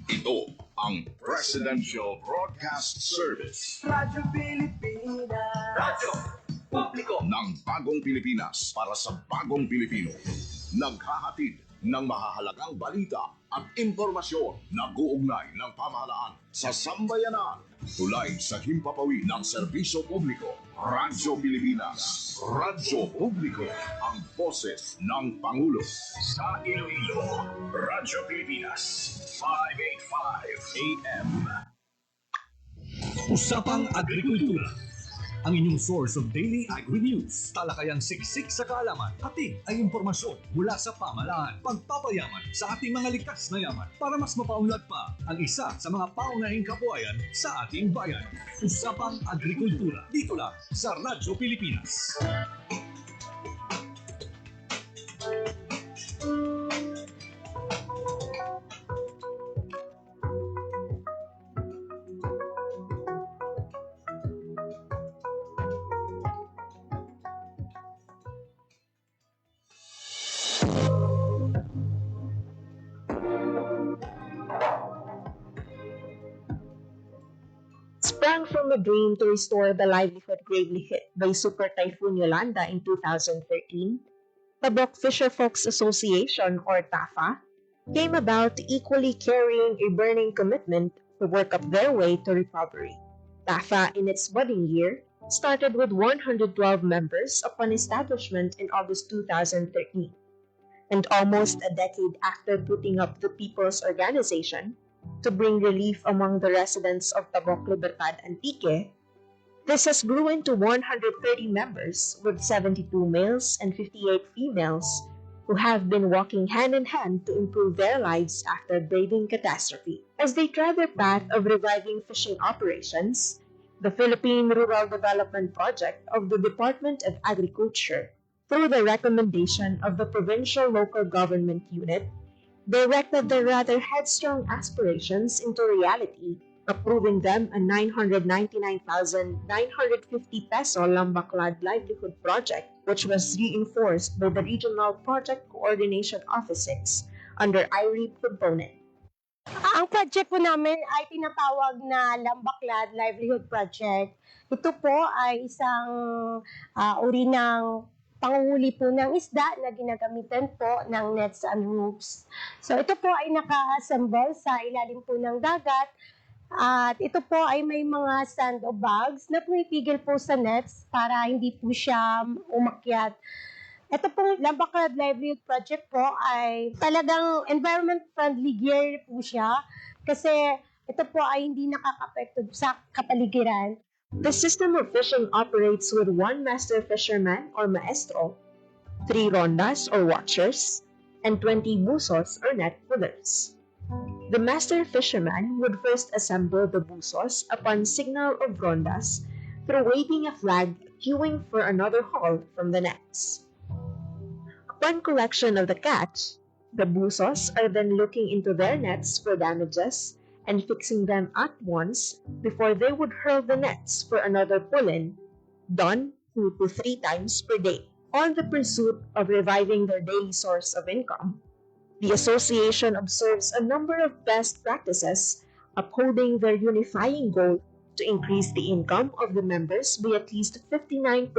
Ito ang Presidential Broadcast Service. Radyo Pilipinas. Radyo Publiko ng Bagong Pilipinas para sa Bagong Pilipino. Naghahatid ng mahahalagang balita at impormasyon na guugnay ng pamahalaan sa sambayanan. Tulay sa himpapawid ng serbisyo publiko. Radyo Pilipinas. Radyo Publiko. Ang boses ng Pangulo. Sa Iloilo, Radyo Pilipinas. 585 AM. Usapang Agrikultura. Ang inyong source of daily agri-news. Talakayang siksik sa kaalaman. Hatid ay impormasyon mula sa pamahalaan. Pagpapayaman sa ating mga likas na yaman para mas mapaunlad pa ang isa sa mga paunahing kabuhayan sa ating bayan. Usapang Agrikultura. Dito lang sa Radyo Pilipinas. Sprang from a dream to restore the livelihood gravely hit by Super Typhoon Yolanda in 2013, Tabok Fisherfolks Association, or TAFA, came about equally carrying a burning commitment to work up their way to recovery. TAFA, in its budding year, started with 112 members upon establishment in August 2013. And almost a decade after putting up the People's Organization, to bring relief among the residents of Tabok, Libertad, Antique, this has grown to 130 members with 72 males and 58 females who have been walking hand in hand to improve their lives after braving catastrophe. As they try their path of reviving fishing operations, the Philippine Rural Development Project of the Department of Agriculture, through the recommendation of the Provincial Local Government Unit, directed their rather headstrong aspirations into reality, approving them a 999,950 peso Lambaklad livelihood project, which was reinforced by the Regional Project Coordination Office 6 under IREP component. Ang project po namin ay tinatawag na Lambaklad Livelihood Project. Ito po ay isang uri ng panguhuli po ng isda na ginagamitan po ng nets and hooks. So ito po ay naka-assemble sa ilalim po ng dagat at ito po ay may mga sandbags na pumipigil po sa nets para hindi po siya umakyat. Ito pong Lambaklad Livelihood Project po ay talagang environment-friendly gear po siya kasi ito po ay hindi nakaka-apekto sa kapaligiran. The system of fishing operates with one master fisherman or maestro, 3 rondas or watchers, and 20 busos or net pullers. The master fisherman would first assemble the busos upon signal of rondas through waving a flag queuing for another haul from the nets. Upon collection of the catch, the busos are then looking into their nets for damages and fixing them at once before they would hurl the nets for another pull-in, done 2 to 3 times per day. On the pursuit of reviving their daily source of income, the association observes a number of best practices upholding their unifying goal to increase the income of the members by at least 59%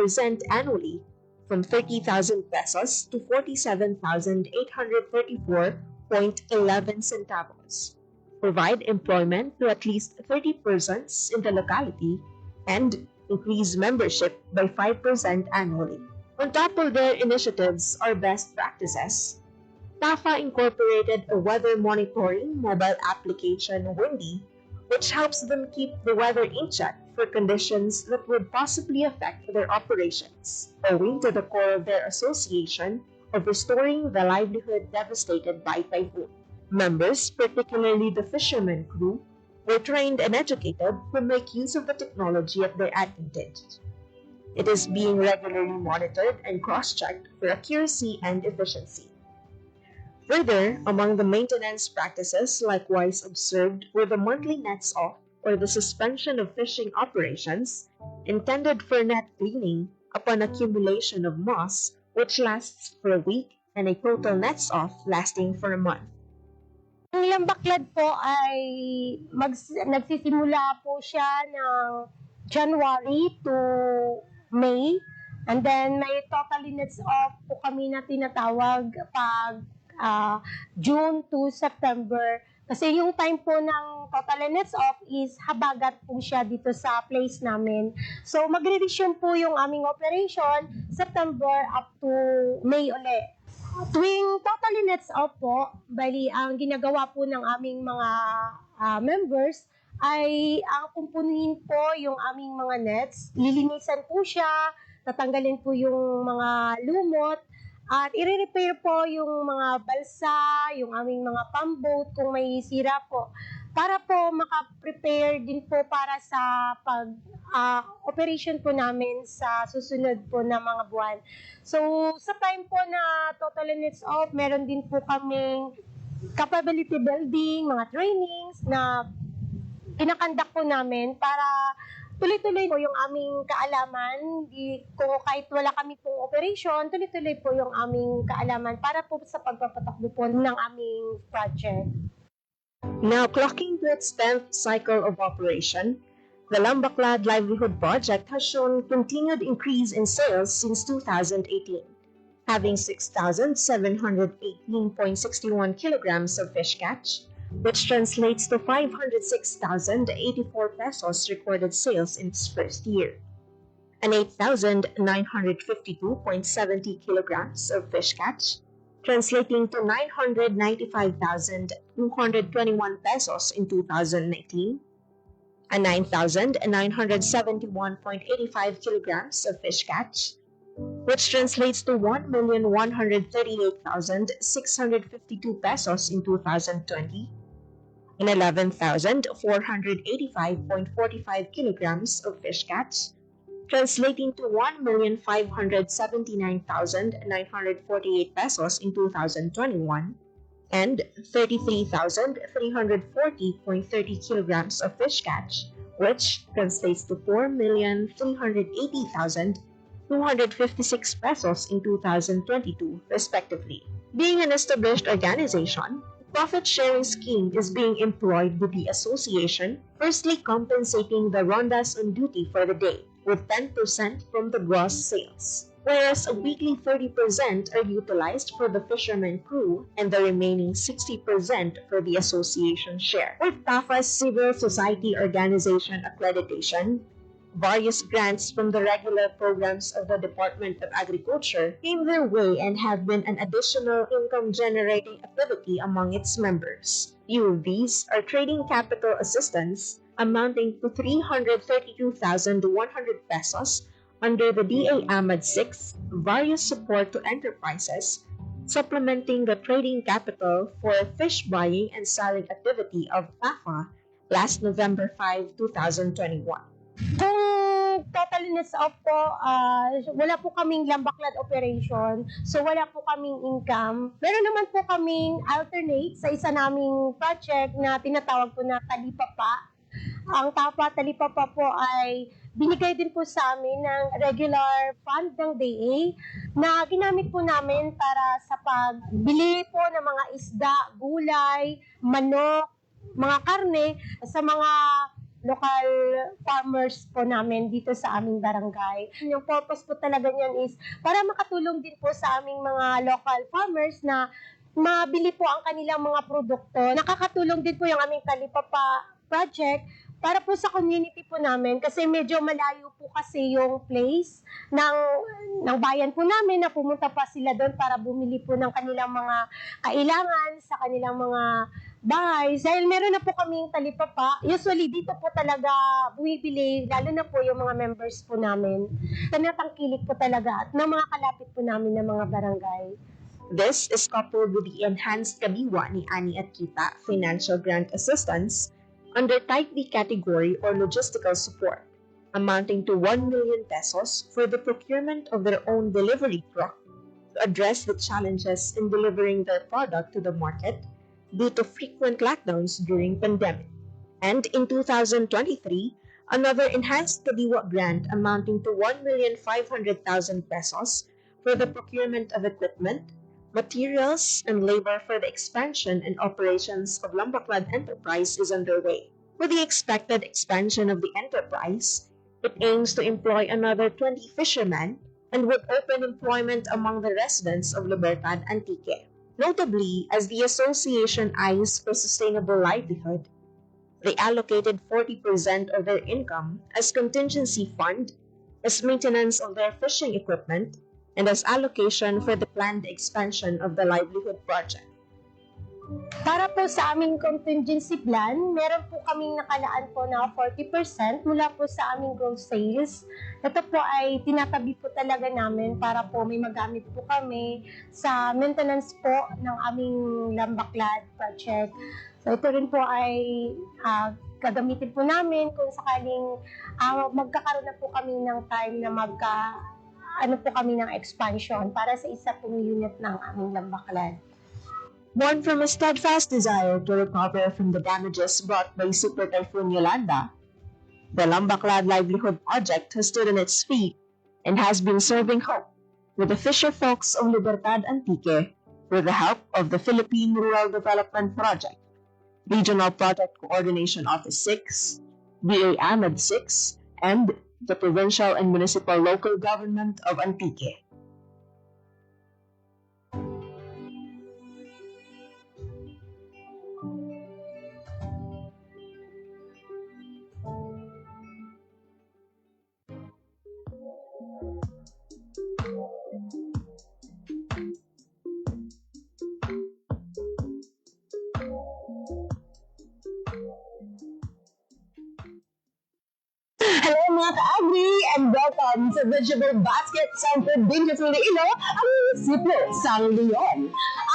annually from 30,000 pesos to 47,834.11 centavos. Provide employment to at least 30 persons in the locality, and increase membership by 5% annually. On top of their initiatives or best practices, TAFA incorporated a weather monitoring mobile application, Windy, which helps them keep the weather in check for conditions that would possibly affect their operations, owing to the core of their association of restoring the livelihood devastated by typhoon. Members, particularly the fishermen crew, were trained and educated to make use of the technology at their advantage. It is being regularly monitored and cross-checked for accuracy and efficiency. Further, among the maintenance practices likewise observed were the monthly nets off or the suspension of fishing operations intended for net cleaning upon accumulation of moss, which lasts for a week, and a total nets off lasting for a month. Ang Lambaklad po ay nagsisimula po siya ng January to May. And then may totally nets off po kami na tinatawag pag June to September. Kasi yung time po ng total nets off is habagat po siya dito sa place namin. So magre-resume po yung aming operation September up to May uli. Tuwing totally nets off po, bali ang ginagawa po ng aming mga members ay ang kumpunin po yung aming mga nets. Lilinisan po siya, tatanggalin po yung mga lumot, at i-repair po yung mga balsa, yung aming mga pump-boat kung may sira po. Para po maka-prepare din po para sa operation po namin sa susunod po na mga buwan. So, sa time po na total nets off, meron din po kaming capability building, mga trainings na pinakandak po namin para tuloy-tuloy po yung aming kaalaman. Kung kahit wala kami pong operation, tuloy-tuloy po yung aming kaalaman para po sa pagpapatakbo po ng aming project. Now, clocking to its 10th cycle of operation, the Lambaklad Livelihood Project has shown continued increase in sales since 2018, having 6,718.61 kilograms of fish catch, which translates to 506,084 pesos recorded sales in its first year, and 8,952.70 kilograms of fish catch, translating to 995,221 pesos in 2019, and 9,971.85 kilograms of fish catch, which translates to 1,138,652 pesos in 2020, and 11,485.45 kilograms of fish catch, translating to 1,579,948 pesos in 2021, and 33,340.30 kilograms of fish catch, which translates to 4,380,256 pesos in 2022, respectively. Being an established organization, profit-sharing scheme is being employed with the association, firstly compensating the rondas on duty for the day with 10% from the gross sales, whereas a weekly 30% are utilized for the fisherman crew and the remaining 60% for the association share. With TAFA's civil society organization accreditation, various grants from the regular programs of the Department of Agriculture came their way and have been an additional income-generating activity among its members. Few of these are trading capital assistance amounting to 332,100 pesos under the DA Ahmad 6, various support to enterprises, supplementing the trading capital for fish buying and selling activity of TAFA last November 5, 2021. Kung total nets off po, wala po kaming Lambaklad operation, so wala po kaming income. Meron naman po kaming alternate sa isa naming project na tinatawag po na Talipapa. Ang TAFA Talipapa po ay binigay din po sa amin ng regular fund ng DA na ginamit po namin para sa pagbili po ng mga isda, gulay, manok, mga karne sa mga local farmers po namin dito sa aming barangay. Yung purpose po talaga niyan is para makatulong din po sa aming mga local farmers na mabili po ang kanilang mga produkto. Nakakatulong din po yung aming Talipapa project para po sa community po namin kasi medyo malayo po kasi yung place ng bayan po namin na pumunta pa sila doon para bumili po ng kanilang mga kailangan sa kanilang mga bahay. Dahil meron na po kaming Talipapa, usually dito po talaga bumibili, lalo na po yung mga members po namin. Tanatangkilik po talaga at ng mga kalapit po namin ng mga barangay. This is coupled with the enhanced kabiwa ni Ani at Kita financial grant assistance under Type B category or logistical support, amounting to 1 million pesos for the procurement of their own delivery truck to address the challenges in delivering their product to the market due to frequent lockdowns during pandemic. And in 2023, another enhanced Kadiwa grant amounting to 1,500,000 pesos for the procurement of equipment, Materials and labor for the expansion and operations of Lambaclad Enterprise is underway. With the expected expansion of the enterprise, it aims to employ another 20 fishermen and would open employment among the residents of Libertad Antique. Notably, as the association eyes for sustainable livelihood, they allocated 40% of their income as contingency fund, as maintenance of their fishing equipment, and as allocation for the planned expansion of the livelihood project. Para po sa aming contingency plan, meron po kaming nakalaan po na 40% mula po sa aming gross sales. Ito po ay tinatabi po talaga namin para po may magamit po kami sa maintenance po ng aming Lambaclad project. So ito rin po ay gagamitin po namin kung sakaling magkakaroon na po kami ng time na kami ng expansion para sa isa pong unit ng aming Lambaclad. Born from a steadfast desire to recover from the damages brought by Super Typhoon Yolanda, the Lambaclad Livelihood Project has stood on its feet and has been serving hope with the fisher folks of Libertad Antique with the help of the Philippine Rural Development Project, Regional Project Coordination Office 6, BA AMED 6, and the Provincial and Municipal Local Government of Antique. Hello mga ka-agri and welcome sa Vegetable Basket Center din sa Iloilo, ang munisipyo sa Leon.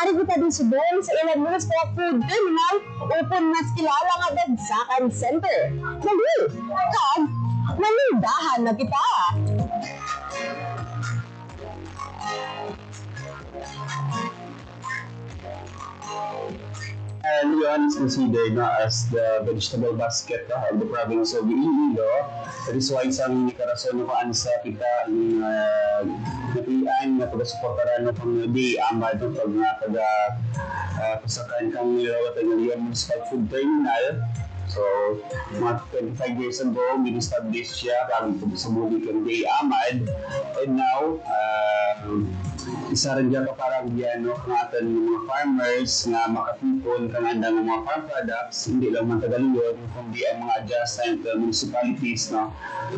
Ari kita din subong sa ilang municipal food terminal upon mas kilala nga Bagsakan Center. Mali, kag manindahan na kita. Leon is considered as the vegetable basket of the province of Iloilo. That is why sa aming karason na kung sa kita ang napian na pagkasuportaran ng pang-day amad ng pagkasakan kang nilawat ng Leon Municipal Food Terminal. So, mga 25 years ago, in-establish siya bago pagkasabuli kang Day Amad. And now, isa rin dyan parang biyano ng ating mga farmers na makatipon kananda ng mga farm products, hindi lang man Tagaliyon, kundi ang mga adjacent municipalities na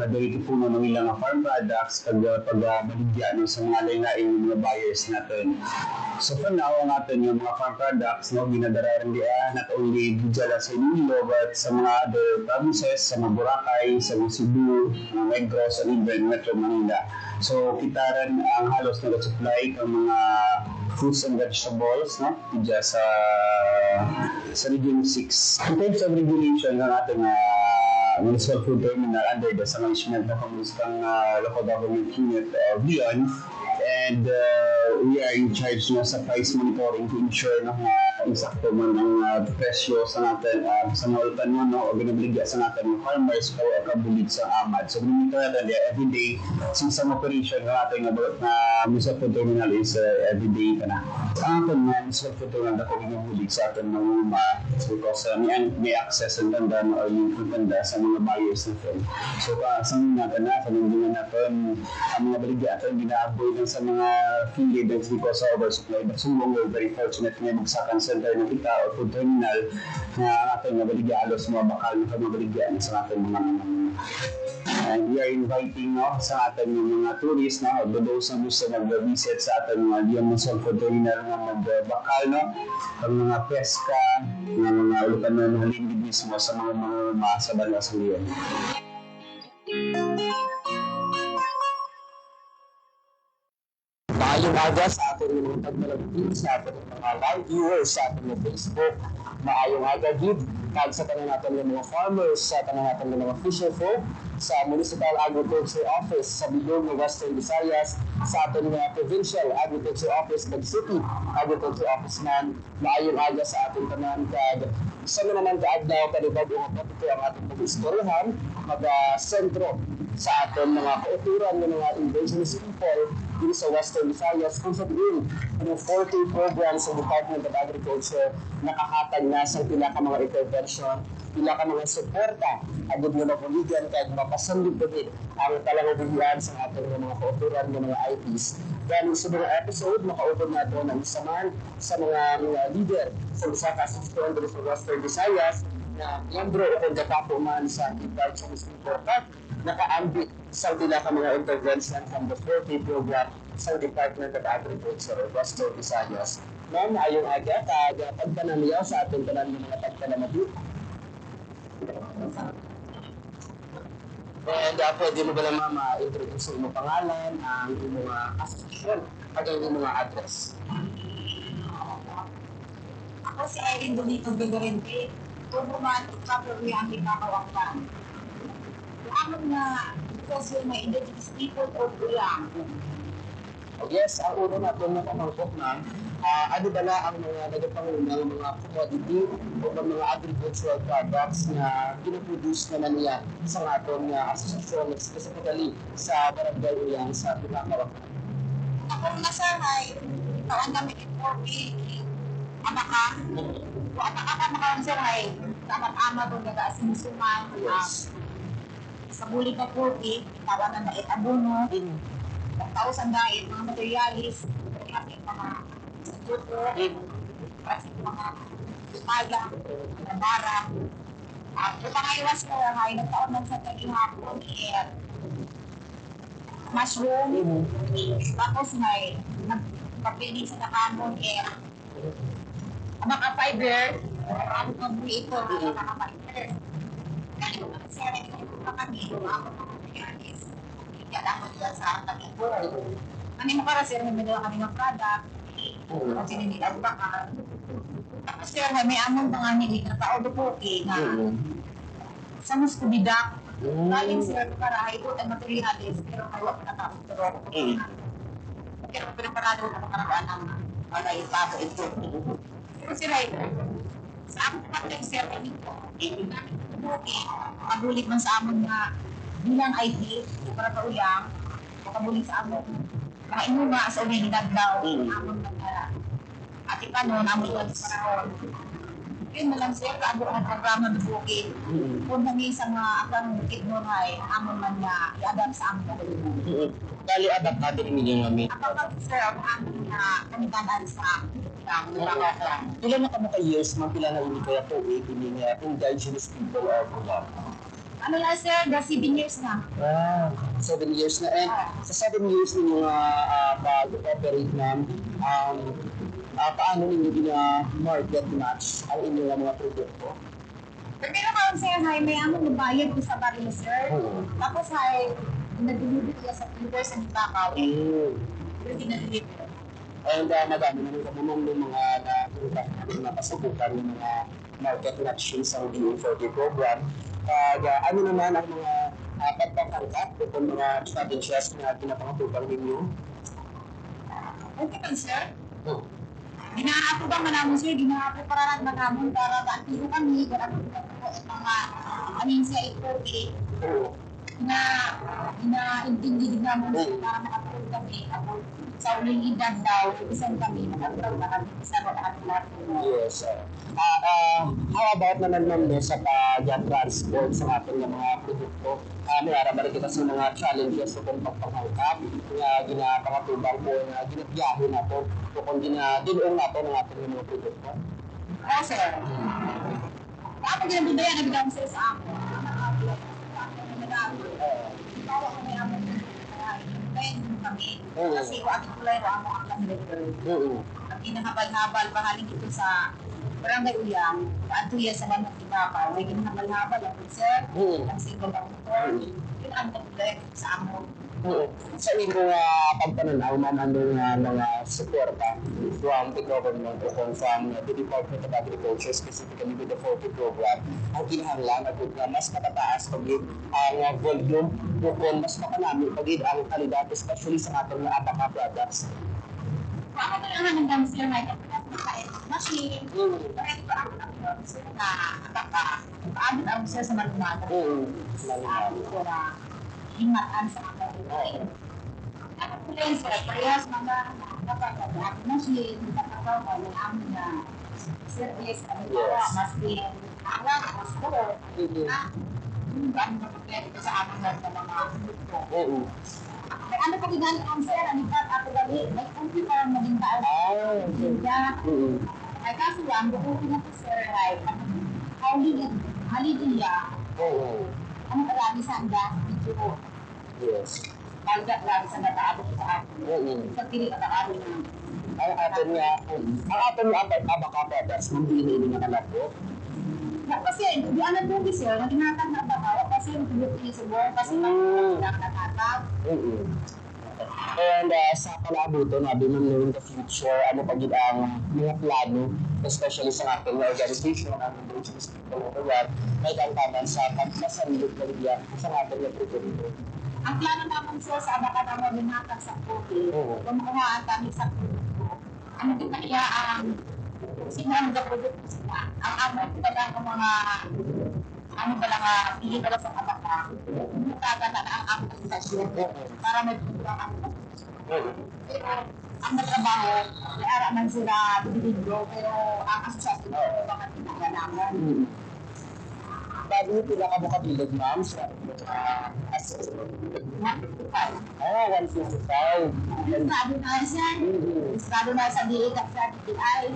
dito po ng ilang farm products pag-baligyan sa mga lain-laing mga buyers natin. So for now, ang atin yung mga farm products ginadararan diyan not only dyan sa Iloilo but sa mga other provinces, sa mga Boracay, sa mga Cebu, mga Negros, and even Metro Manila. So kita rin ang halos na supply ng mga fruits and vegetables dyan sa Region 6. In terms of regulation ng ating municipal food terminal under the management ng Pangustang Local Government Unit of Leon, and we are in charge sa price monitoring to ensure na insakto man ang presyo sa natin sa nautan mo o binabaligya sa natin ng farmers o kabulig sa amad. So monitor natin every day since ang operation ng ating municipal food terminal is every day ka na. Ang ating municipal food terminal na kung binabulig sa atin ng mga because may access ang tanda o yung tanda sa mga buyers natin. So sa natin sa nandungan natin ang mga baligya natin binaaboy lang sa mga affiliates because of oversupply. But we're very fortunate na Bagsakan Center ng kita o food terminal na ating mabaligya alos mga bakal na mabaligyan sa ating mga and we are inviting sa ating mga tourists those na gusto mag-visit sa ating mga Leon Municipal Food Terminal na magbakal ang mga pesca ng mga ulukan na halindibis mo sa mga sa banda sa Leon. Maayong aga sa ating mga pagmalagpin, sa ating mga live viewers, sa ating mga Facebook. Maayong aga, Gid. Kag sa tanan natin ng mga farmers, sa tanan natin ng mga fisher folk, sa Municipal Agriculture Office sa Bidog ng Western Visayas, sa ating mga Provincial Agriculture Office, kag City Agriculture Office man. Maayong aga sa ating tanan, kag isa na naman kaagdaw kanibag ang ito ang ating mag-istoryahan, mag-sentro sa ating mga kauturan ng mga indigenous people dito sa Western Visayas kung saan yung 40 programs sa Department of Agriculture nakahatag na sa pila ka mga intervention, pila ka mga suporta agad nga mapuligan kahit mapasandog po din ang talangobilihan sa ating mga kauturan ng mga IPs. Dahil sa mga episode, makaupod na ito ng isa man sa mga leader sa isa ka asisyon dito sa Western Visayas na miyembro o kung datapo man sa Ibart sa Muslim Corporate, nakaambit sa pila ka mga intervention from the 40 program sa Department of Agriculture of Western Visayas. Ma'am, ayong aga, pagpanaliyaw sa ating tanan ng mga tagpanamati. And pwede mo ba naman ma-introduce yung pangalan, ang mga asosasyon, at yung mga address? Ako si Irene Donito Vigorente, Romantic Property ang ikakawaktan. Lamang na because yung may indigenous people o Uyang. Yes, ang una natin na pamangkot na, ano ba na ang mga nagapangunang mga commodity o mga agricultural products na pinaproduce naman niya sa ating asosasyon, specifically sa Barangay Uyang sa Pinakawaktan? Ako na sa hay, kaan kami importi, amaka, o amaka makaon sa hay, kamat-ama doon nag-aasin suman, sa bulig na porti, tawanan na itabuno, tausan dahil mga materialis, mga grupo, kasi mga paga, mga bara. Kung pangaywas ko lang ay nagtaon lang sa taging hapon, mushroom, tapos may nagpapili sa nakamon, mga fiber, ang pagbuhi ito, mga fiber. Kaya ko kasi rin ito kami, mga materialis. Kailangan nila sa taging hapon. Ano mo para sir, may nila kami ng product, kasi hindi ang baka. Tapos sir, may among mga nili na tao dupuki na sa mas kubidak. Galing sir, para ito ang materialis, pero kayo na tapos pero preparado na makaraan ng alay paso ito. Pero sir, sa among kapatid sir, hindi namin dupuki, magulit man sa among na bilang IT, para kauyang, makabulit sa among mga inuga sa ulinidad daw, amon na at ipano, amon lang sa panahon. Yun na lang sir, kaabot ang programa ng bukid. Kung kami sa mga akang bukid mo ay amon man na i-adapt sa amon. Bali, adapt natin yung kami. Kapag sir, ang amon na kanitaan sa Ilan na kamo ka-years, pila na hindi kaya po yung indigenous people of Uyang? ano lang sir, 7 years na. 7 years na. And sa 7 years ng mga pag-operate na, paano ninyo gina-market match ang inyong mga produkto? Pero naman sir, may amon nabayad ko sa baril sir. Tapos ay, nag-deliver ko sa Twitter sa Nibakaw. Pero dinadeliver. And madami naman kamamang ng mga napasubukan ng mga market matching sa DA40 program. Ano naman ang mga pagpapangkat o mga strategies na pinapangatupan ninyo? Okay pa sir. Ginaapo ba manamon sir? Ginaapo para manamon para maantiro kami. Ginaapo po sa mga amin sa ipoti na inaintindi din namin sir para makatulog kami. Sa uling edad daw, isang kami nakatulog na kami sa mga natin. Yes. How about naman ma'am sa pag-transport sa ating mga produkto? May arabarin kita sa mga challenges sa kung pagpangangkap na ginapangatubang po na ginabiyahe na po o kung dinulong na po ng ating mga produkto? Oo sir. Kapag ginabudaya na bigyan sir sa ako, bawa kami ang kami. Kasi kung ating kulay ro ang lang dito. Ang ginahapal-habal pahaling dito sa Barangay Uyang, kaantuya sa Lanang Ibaka, may ginahapal-habal ang sir, ang single ang motor, yun ang kulay sa amon. Sa inyong pagpananaw naman ng mga suporta from the government o from the Department of Agriculture, specifically with the 40 program, ang kinahanglan at mas matataas pagid ang volume o kung mas makanami pagid ang kalidad, especially sa atong abaka products. Ako na lang hanggang sila may kapatid machine, kahit pa ang sila na abaka, paabot ang sila sa malumada. Sa ako na hingatan sa mga Plain sir, parehas mga napagkakaroon na siya, napagkakaroon ng amin na service, mas din, alam, mas ko, ang napagkakaroon ko sa amin na mga grupo. May ano pa ginali ang sir, anikat ako gali, may kunti parang maging taas. Ay kaso lang, bukutin na po sir, ay halidiya, ano karami sa anda, video. Yes. Malga lang sa nataabot sa akin. Sa tili at akin na. Ang atin nga abakapadas, hindi na nakalabo. Kasi, di alam po sir, naginatag na bakaw, kasi yung tulog niya sa buwan, kasi lang natatag. And sa palabuto, nabi man in the future, ano pa gid ang mga plano, especially sa ating organization, ang indigenous people of the world, may kantaman sa pagkasandot na liya sa ating proyekto. Ang plano naman sir, sa abaka naman binatag sa COVID, kumukuhaan kami sa produkto. Ano din kaya ang sinang na produkto sila? Ang amot ba lang ang mga ano ba lang pili ba lang sa abaka? Mutaga na ang amot sa para may produkto ang amot. Pero ang natrabaho, may araman sila bibigyo, pero ang asosyasyon ko mga tinaya naman. Bago pila ka mo kabilog, ma'am, sa assessment. 155. Estado na siya. Estado na sa DA at sa DTI.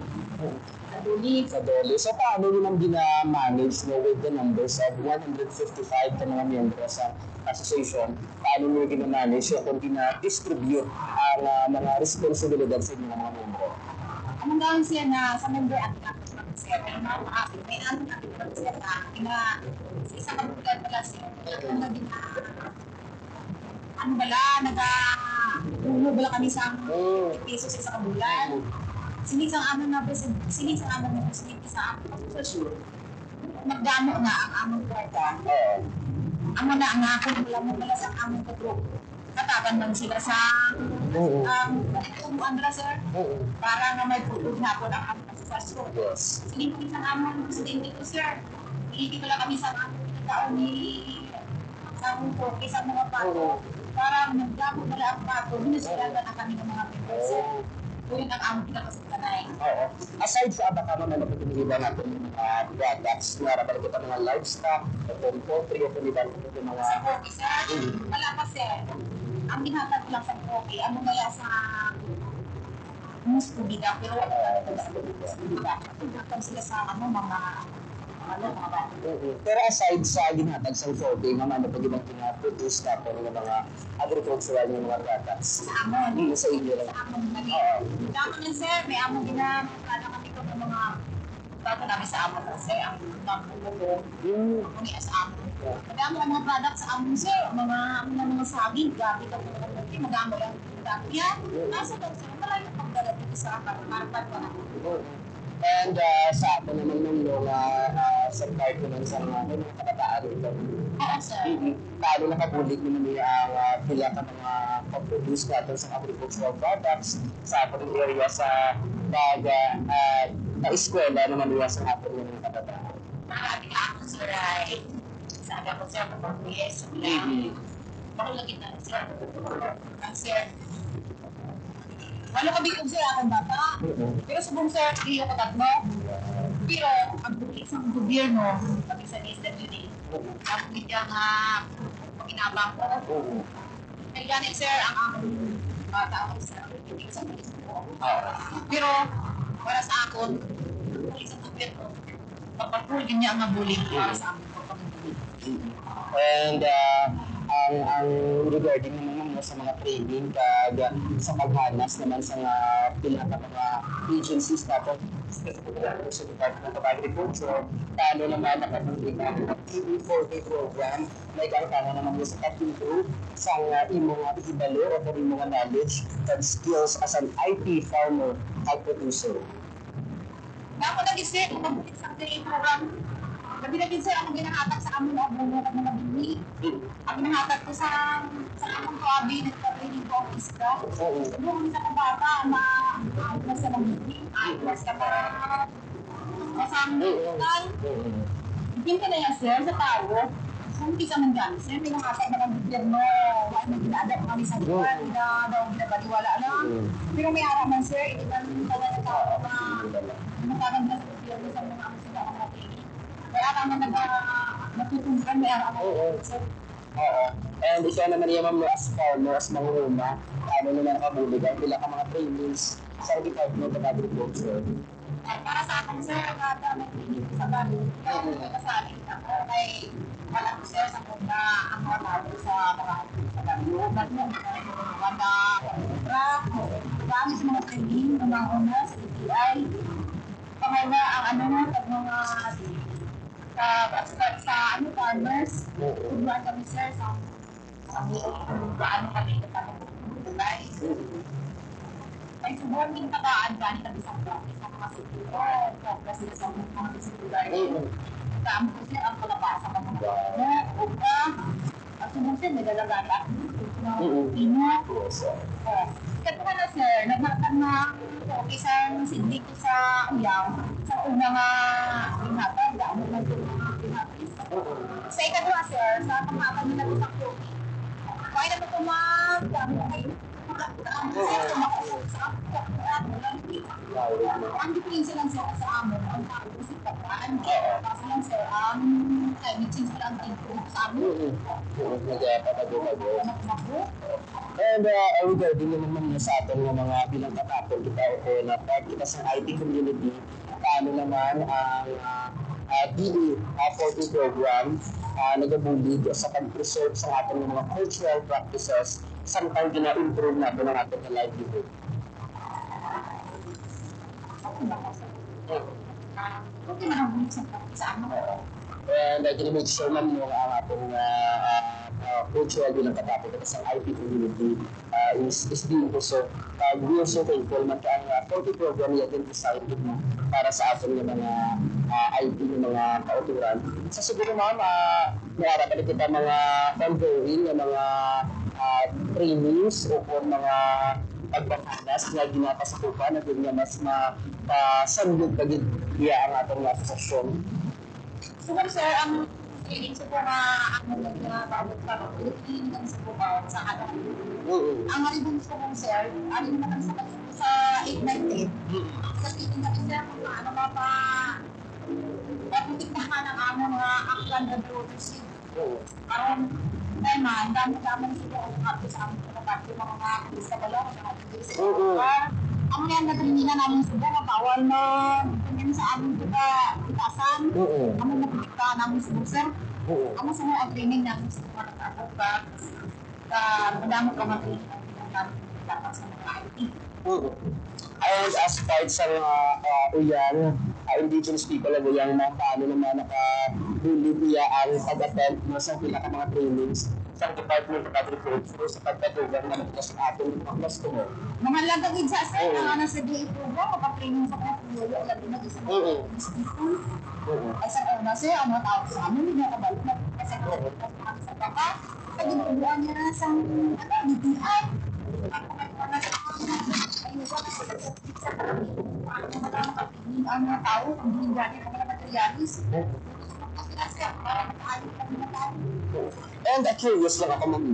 Sa Duli. Sa Dole. So, paano nyo nang gina-manage with the numbers of 155 na mga miyembro sa association? Paano nyo gina-manage kung gina-distribute ang mga responsibilidad sa inyo ng mga miyembro? Anong gawin siya na sa member at siya? May ano na siya na sa isang kabulan pala siya. Ano bala, nag-uno bala kami sa peso sa isang kabulan. Sinisang amin na presidente sa aming asosasyon. Magdamo na ang aming kwarta. Amo na ang akong wala sa aming katro. Katagan man sila sa Andra sir, para na may putog na po ang aming asosasyon. Sinisang isang aming presidente ko sir. Hindi pala kami sa aming pinagkaon ni sa mga pato. Para magdamo pala ang pato, minasilagan na kami ng mga members sir. Yun ang aming pinakasaganay. Aside sa abaka naman na piniliban natin yung mga products, narabal kita mga livestock, o poultry, o piniliban natin yung mga... Sa Poki, sir, wala pa sir. Ang ginatag lang sa Poki, ano kaya sa muskubida, pero wala sa muskubida. Pagkakang sila sa mga bata. Pero aside sa ginatag sa Poki, naman na pag ibang pinaproduce na po ng mga agricultural ng mga products. Sa amon. Sa inyo lang. Sa amon kami. Damo na sir, may amon ginamit kami ko ng mga bago namin sa amon kasi ang nakulo kung niya sa amon. Madami ang mga products sa amon sir, mga saging, gabi ka po ng magamo lang gabi yan. Nasa daw sir, malayo pagdala dito sa karapad ko na. And sa atin naman ng mga sa part naman sa mga kabataan ito. Oo sir. Paano nakabulig naman niya ang pila ka mga pag-produce natin sa agricultural products sa ating area sa baga na-eskwela naman niya sa atin ng kabataan. Marami ako sir ay sabi ko sir kapag yes, lang. Bakit lagi na sir? Ang sir, wala ka bigong sir akong bata. Pero sa buong sir, hindi ako tatlo. Pero ang isang gobyerno, kami sa DSWD, ang bigyan nga paginabang ko. Kaya ganit sir, ang aming bata ako sir, hindi ko sa pulis ko. Pero para sa akon, pulis ang gobyerno, papatulgin niya ang bullying para sa amin. And ang regarding naman sa mga training kag sa paghanas naman sa pila ka mga agencies natin specifically sa Department of Agriculture, paano naman nakabulig ang TV4K program na ikakana naman sa pag-improve sa imong ibalo o sa imong knowledge and skills as an IT farmer at producer. Ako nag-isip, mabulit sa training program. Gabi-gabi sir, ang ginahatag sa amin ang bunga ng mga bini. Ang ginahatag ko sa among kawabi, nagpa-training ko ang isda. Doon sa kabata, na-ayos sa mga bini, ayos ka para masang bukan. Bigyan ka na yan sir, sa tao. Kung hindi ka man dyan, sir, may nakasa na ng gobyerno, wala may ginadap kami sa lugar, hindi na daw ginabaliwala lang. Pero may araw man, sir, hindi man talaga tao na magkaganda sa gobyerno sa mga ang sila ang matigil. Kaya araw na natutunan, may araw na sir. Oo. And ikaw naman yung ma'am as farmer, as manghuna, ano naman nakabulig ang bilang ka mga trainings sa Department of Agriculture. Para sa akin, sir, kada may pinig sa bago, kaya kung kasali ako kay walang sir sa mga ang mga tao sa mga sa bago. Bago, wala, truck, gamit sa mga training, una sa DTI. Pangalawa, ang ano na, pag mga sa ano, farmers, turuan kami, sir, sa gaano kami tulay. Ay, subuhan din tagaan gani kami sa mga siguro, kasi sa mga siguro. Kami ko siya ang kalabasa ng mga upa. At subuhan siya, nagalagala. Ino. Kaya na, sir, nagmarkan na isang sindig ko sa uyaw. Sa unang binatag, damo na ito mga binatag. Sa ikadwa, sir, sa pamakan nila ko sa Kobe. Kaya na ito damo kayo. Ang diferensya lang sir sa amon, ang pag-usip kataan. Kasi lang sir, ang climate change lang ang sa amon. And regarding naman sa atin ng mga bilang katapon kita o na part kita sa IT community, paano naman ang DE 40 program nagabulig sa pag-preserve sa ating mga cultural practices samtang gina-improve natin ang ating livelihood. Okay na ang sa amon. And kinimig sure man mo ang ating cultural bilang katapon kita sa IT community is being preserved. We are so thankful na ang 40 program yung design para sa ating mga IT ng mga kauturan. Sa siguro ma'am, mayarapan kita mga ongoing na mga trainings o mga pagbahanas na ginapasatupan na din nga mas mapasandog pagid ang atong asosasyon. Siguro sir, ang training sa mga babot para Pilipinas sa bukaw sa ano. Ang maribong ko kong sir, alin naman sa 8-9-10. Sa titin natin sir, kung ano ba pa paputik naman ang among mga aklan na produce. Parang naman, dami-dami sila ang happy sa aming kapatid mga sa balaw, sa mga sa lugar. Ang yan na trinina namin sa buka, bawal na ganyan sa aming itasan. Ang nakikita namin sa buser. Ang sa mga training namin sa mga nag-aapak. Madamot ka mag-training namin dapat sa mga IT. And as part sa mga uyang, indigenous people ang uyang na paano naman nakabulig niya ang pag-attend sa pila ka mga trainings sa Department of Agriculture sa pagkatugan na nagkas sa ating mga customer. Mga lagagid sa sir, na nasa DA program, mapag-training sa mga puyo, lagi na isa mga ay sa una sir, ang mga tao sa amin, hindi na kabalo na kasi sa baka, pag-inubuan niya na sa DTI. Ang mga tao, ang binigyan niya mga materialis. And curious lang ako ma'am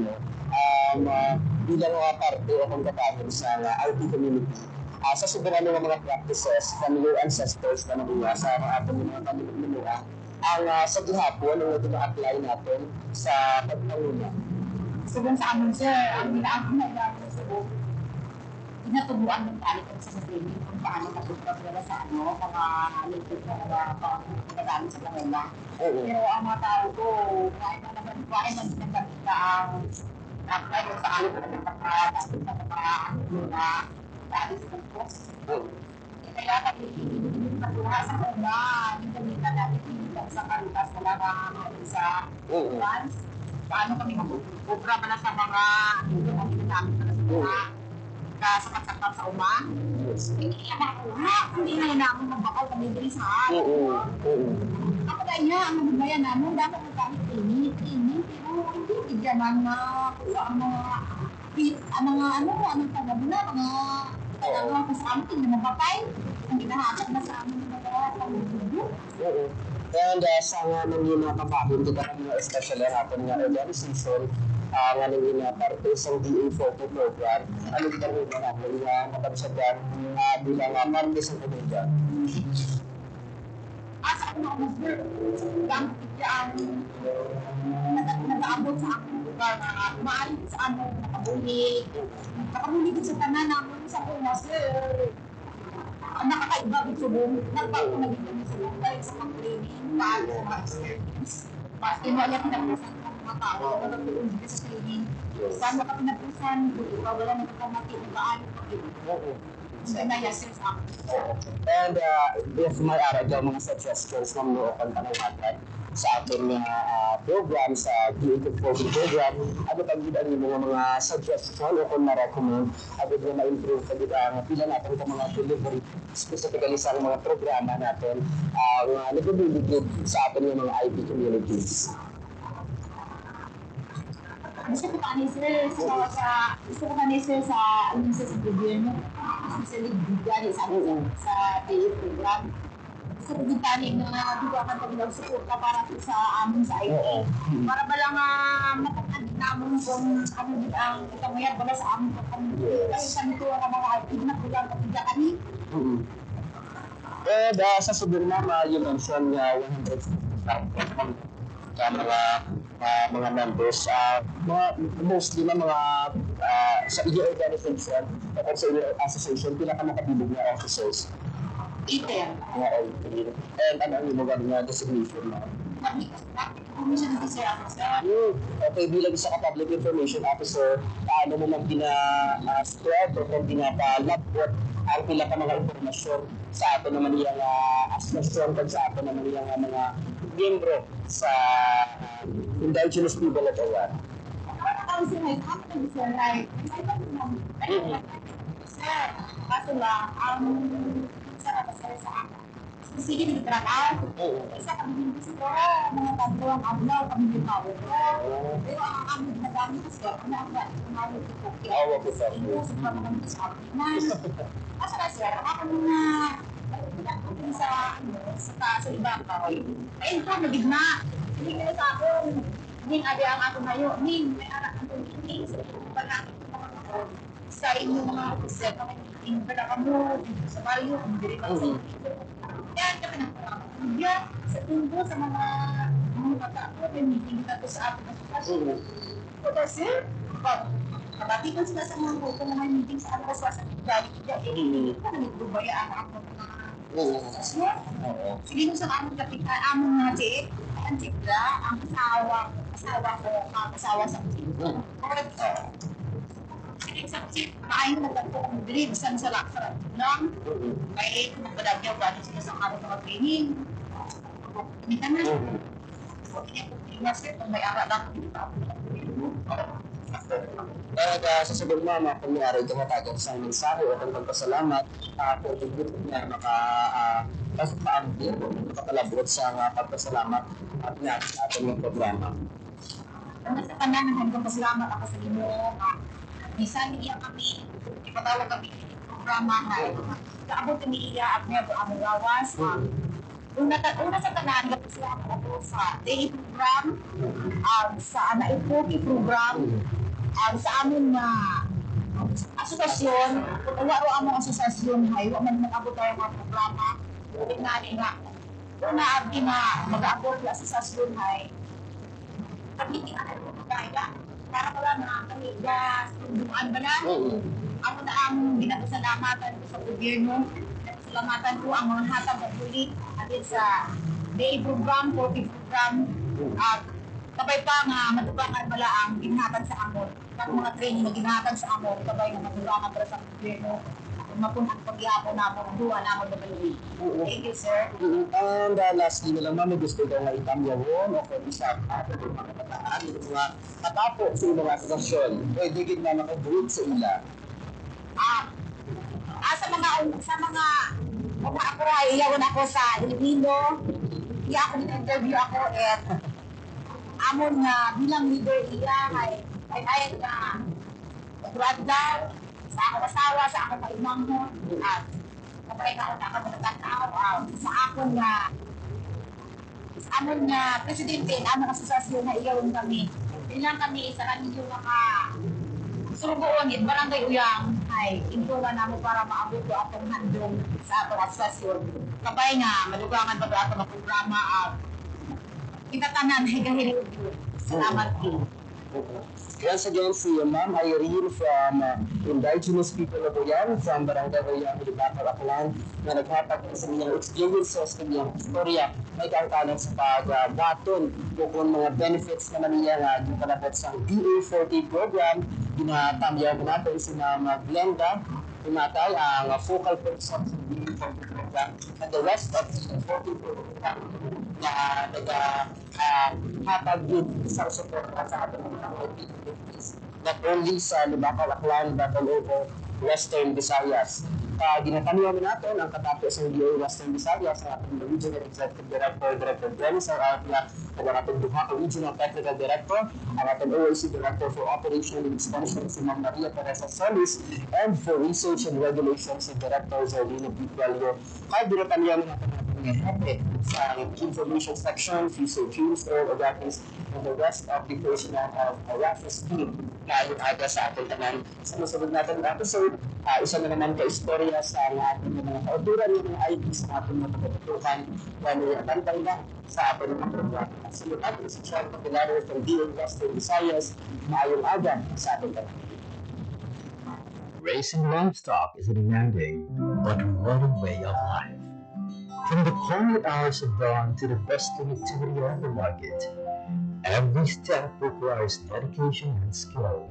bilang parte akong kapatid sa IT community. Sa sobrang ng mga practices from your ancestors na nabuha sa ating mga panimunuha, ang sa gihapon ang ito-apply natin sa pagpanguna. Subong sa amin sir, ang binaang na gagawin sa buong pinatubuan ng talikan sa training kung paano kapag-programa sa mga lipid na pinagamit sa kanila. Pero ang mga tao ko, kahit na naman nagkakita ang apply sa amin sa mga alis ng post. Kaya kami natuha sa una, yung gamitan natin sa kalitas na lang sa France. Paano kami mag-programa na sa mga ang ginamit na sa mga kasakat-sakat sa uma. Hindi na yun namin magbakaw kami din sa ako na niya, ang magbaya namin, dapat magkamit training, pero hindi bigyan ng anong tagabo na, mga talagang sa amin, hindi na mapatay, ang ginahanap na sa amin ng mga pang-video. And sa nga nang yun nakapagod kita ng mga special natin nga organization, nga nang yun parte sa DA Photo Program, ano kita rin na natin nga mapansagan bilang parte sa komedya. Asa ako na umusir, gamit ang nag-aabot sa akong lugar na maalit sa among nakabuli sa tanan namin sa una, sir. Nakakaiba ko subong, nagbago na dito sa lugar sa pang-training, paano sa mga experience. Wala pinapusan ng mga tao, nagtuon dito sa training. Paano ka pinapusan, wala na kakamati, paano ka pinapusan. So, na-yes sa akin. And if may ara daw mga suggestions ng mga kantanong sa ating program, sa DA Photo Program, ano pag ang mga suggestion o kung na-recommend, ano na ma-improve sa ang pila natin sa mga delivery, specifically sa mga programa natin, nagbibiligid sa ating mga IP communities. Gusto ko kani sir sa gobyerno, especially bigyan sa DA program. Gusto ko din kani na duga kan paglaw suporta para sa amin sa IT. Para ba lang matatag namon kung ano din ang ikamayad bala sa amin kasi sa nito ang mga IT na kulang kapila kani. And sa subong na you mentioned 100 mga members, mostly na mga sa iyo organization o sa iyo association, pila ka nakatibog na officers? 8. Mga 8. And ano ang mga nga designation na? Commission officer ako, sir. Okay, bilang isa ka public information officer, paano mo man spread o kung pinapalabot ang pila ka mga informasyon sa ato naman yung asosasyon kag sa ato naman yung mga miyembro sa indigenous people at Awan. Sir, kaso lang, sa akin. Sige, nagtrabaho. Isa kami gusto, mga tatlo ang ablaw, kami lumawo. Pero ang kami nagamit kasi na kumawag ito. Awa ko sa iyo. Sa mga sa Pilipinas. Kaso na sir, ako mga sa ibabaw. Ayun po, nagigna. Hindi nila sa akin. Ning adi ang ako ngayon. Ning, may anak ang ning. Sa inyo mga officer, ning pala kamo, sa Mario, kung diri ka sa yan kami ng parang sa tunggo sa mga tao, meeting na to sa ating asosasyon. So kasi, kapati ko sila sa mga kung mga meeting sa ating asosasyon, dahil hindi ko na nagbubayaan ang mga asosasyon. Sige mo sa among kapitan, among mga check, ang check na, ang asawa sa check. Sa check, maayon na lang po kung bilib, sa laksaran lang. Kaya magbadag niya, gano'n sila sa aming mga training. Minta na. Kung may ara lang, sa sabag mama, kung may araw ka matagad sa mensahe o kung pagpasalamat, kung tigit niya makapalabot sa pagpasalamat at natin sa ating mga programa. sa pananahan ko, pasalamat ako sa inyo. Minsan, iya kami, ipatawag kami ng programa na kaabot kami iya at niya ang gawas. Una sa tanan, sila ako sa daily program, sa Anaipoki program, sa amin na asosasyon, waro among asosasyon, hay, wa man mag-abot tayo mga programa, nga, una abdi na mag-abot yung asosasyon, hay, kami tingnan ko kaya, para wala na kami gas, tunduan ba na? Ako na ang binapasalamatan ko sa gobyerno, salamatan ko ang mga hatag at huli atin sa day program, 40 program, at kabay pa nga matubangan pala ang ginhatan sa amon. At mga training na ginhatan sa amon, kabay nga matubangan para sa gobyerno. Mapunang pagyapon na mo, duwa na mo na balik. Thank you, sir. And lastly na lang, mami, gusto ko nga itamyawon o kung isa yung mga kataan, yung mga katapo sa mga asosasyon, pwede gid na makabuhid sa ila. Sa mga ako ay iyawan ako sa Iloilo, iya ako interview ako at amon nga bilang leader iya ay na grad daw sa ako asawa, sa ako kaimangho at kapag ako nakapagtatao sa ako nga amon nga presidente, amon asosasyon na iyawon kami. Ilang kami sa kanyo maka surugoon it barangay uyang ay intuwa namo para maabot ko atong handong sa atong asosasyon. Kabay nga madugangan pa ato nga programa at kita tanan higahili. Salamat po. Once again, si Ma'am Irene from Indigenous People of Oyan, from Barangay Oyan, Libaco, Aklan, na naghatag sa inyong experiences, kanyang istorya, may kaangkalan sa pag-baton o kung mga benefits naman niya nga yung palabot sa DA40 program, ginatamyaw ko natin si Ma'am Glenda, tumatay ang focal person sa DA40 program, and the rest of the 40 program na naghatag din isang support sa ating mga communities, not only sa Libaco, Aklan, but all over Western Visayas. Ginataniwan natin ang katapos ng DA Western Visayas sa ating Regional Executive Director, Director Dennis, ang ating duha Regional Technical Director, ang ating OAC Director for Operation and Expansion si Ma'am Maria Teresa Solis, and for Research and Regulation si Director Zardino Picuelio. Ginataniwan natin happy sa information section, si Sir James Earl Agatis, and the rest of the personnel of Raffles team na yung aga sa ating tanan. Sa masunod natin ng episode, isa na naman ka-istorya sa ating mga kauturan ng mga IDs na ating matatutukan na nilabantay lang sa ating mga programa. Sunod natin si Sean Capilano from DA Western Visayas, maayong aga sa ating tanan. Raising livestock is a demanding but rewarding way of life. From the quiet hours of dawn to the bustling activity of the market, every step requires dedication and skill.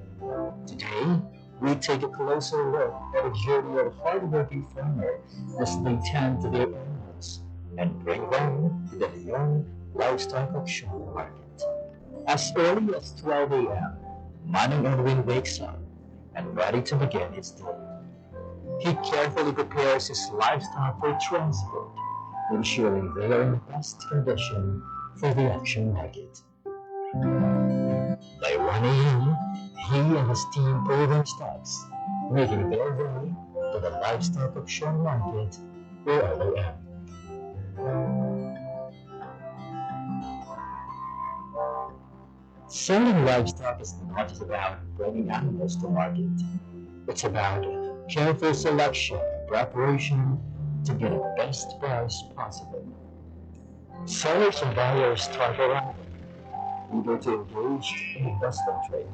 Today, we take a closer look at the journey of a hard-working farmer as they tend to their animals and bring them to the young livestock auction market. As early as 12 a.m., Manong Edwin wakes up and ready to begin his day. He carefully prepares his livestock for transport, ensuring they are in the best condition for the auction market. By 1 a.m., he and his team pull their stocks, making their way to the livestock auction market or LOM. Selling livestock is not just about bringing animals to market. It's about careful selection and preparation to get the best price possible. Sellers and buyers start around, eager to engage in the investment trade.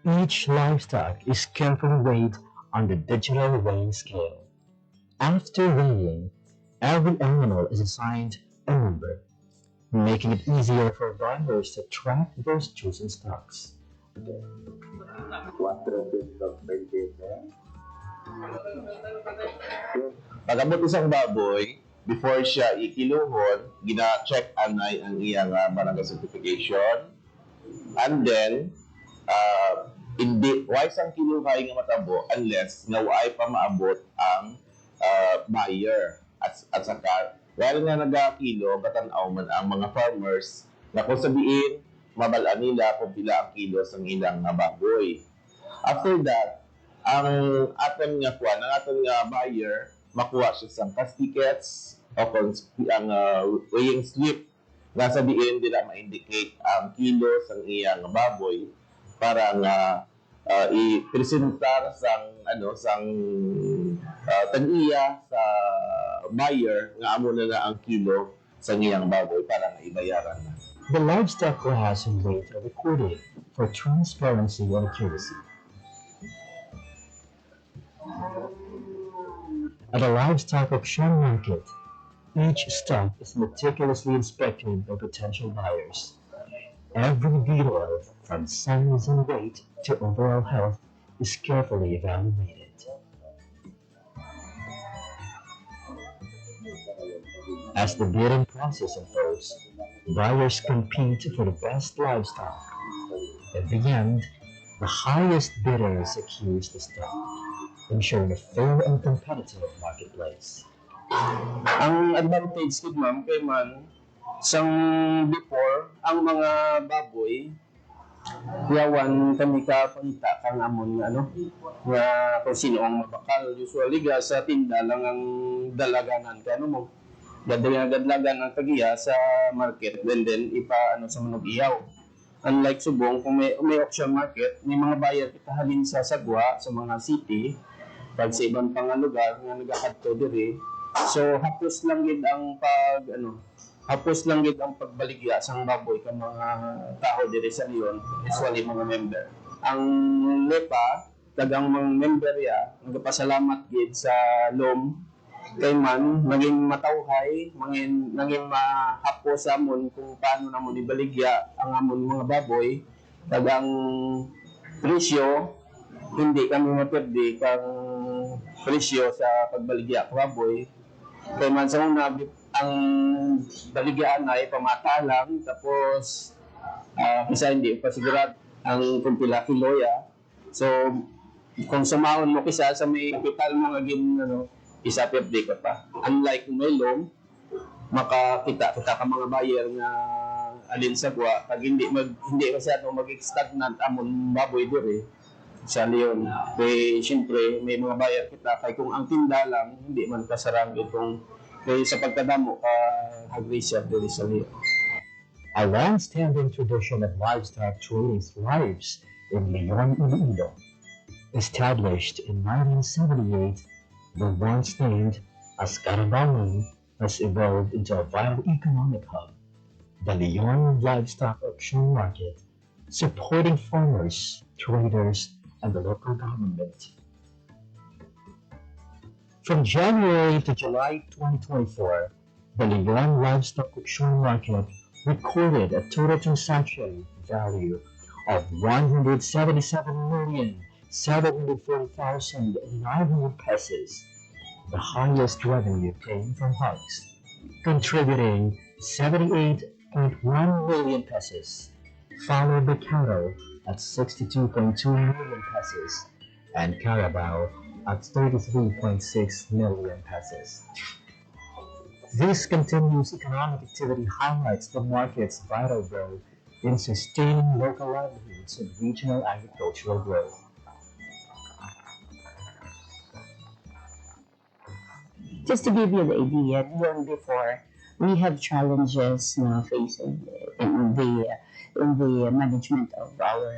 Each livestock is carefully weighed on the digital weighing scale. After weighing, every animal is assigned a number, making it easier for buyers to track those chosen stocks. Pag-abot isang baboy, before siya ikiluhon, gina-check anay ang iyang barangay certification. And then, hindi, why sang kiluhay nga matabo unless nga why pa maabot ang buyer. At saka, dahil nga nagkakilo, katanaw man ang mga farmers na kung sabihin, mabalaan nila kung pila ang kilos ng ilang baboy. After that, ang aton nga kuha, ang aton nga buyer, makuha siya sa cash tickets o kung ang weighing slip na sabihin nila ma-indicate ang kilos ng iyang baboy para nga i-presentar sang tag-iya sa buyer nga amo na ang kilo sa iyang baboy para nga ibayaran na. The livestock class and weight are recorded for transparency and accuracy. At a livestock auction market, each stock is meticulously inspected by potential buyers. Every detail, from size and weight to overall health, is carefully evaluated. As the bidding process unfolds, buyers compete for the best livestock. At the end, the highest bidder secures the stock, ensuring a fair and competitive marketplace. Ang advantage kid ma'am kay man Sang before, ang mga baboy, yawan kami kapunta kang amon nga nga kung sino ang mabakal. Usually ga sa tinda lang ang dalaganan kaya mo gadlagan ang tagiya sa market then ipa sa manog iyaw. Unlike Subong, kung may auction market, may mga buyer kita halin sa Sagwa, sa mga city, pag sa ibang pang lugar nga nagakadto diri. So hapos lang gid ang hapos lang gid ang pagbaligya sang baboy ka mga tao diri sa Leon, usually mga member. Ang NEPA, dagang mga member ya, nagpasalamat gid sa LOM kay man naging matawhay, naging mahapos amon kung paano namon ibaligya ang amon mga baboy. Dagang presyo, hindi kami mapirdi kang presyo sa pagbaligya ng baboy. Kay man sa una, ang baligyaan ay pamatalang, tapos kasi hindi pa sigurado ang kung pila kiloya. So, kung sumahon mo kisa sa may kapital mo ngagin isa pirdi ka pa. Unlike may loan, makakita ka mga buyer nga alin sa buwa, pag hindi masyado mag-stagnant amon baboy diri sa Leon. Kaya siyempre may mga buyer kita kay kung ang tinda lang hindi man kasarang itong kaya sa pagkadamo agresya diri sa Leon. A long-standing tradition of livestock trading thrives in Leon, Iloilo. Established in 1978, the once named Ascarabao has evolved into a vital economic hub, the Leon Livestock Auction Market, supporting farmers, traders, and the local government. From January to July 2024, the Leon Livestock Auction Market recorded a total transaction value of 177,740,900 pesos. The highest revenue came from hogs, contributing 78.1 million pesos, followed by cattle at 62.2 million pesos, and carabao at 33.6 million pesos. This continuous economic activity highlights the market's vital role in sustaining local livelihoods and regional agricultural growth. Just to give you the idea, even before, we have challenges na facing in the management of our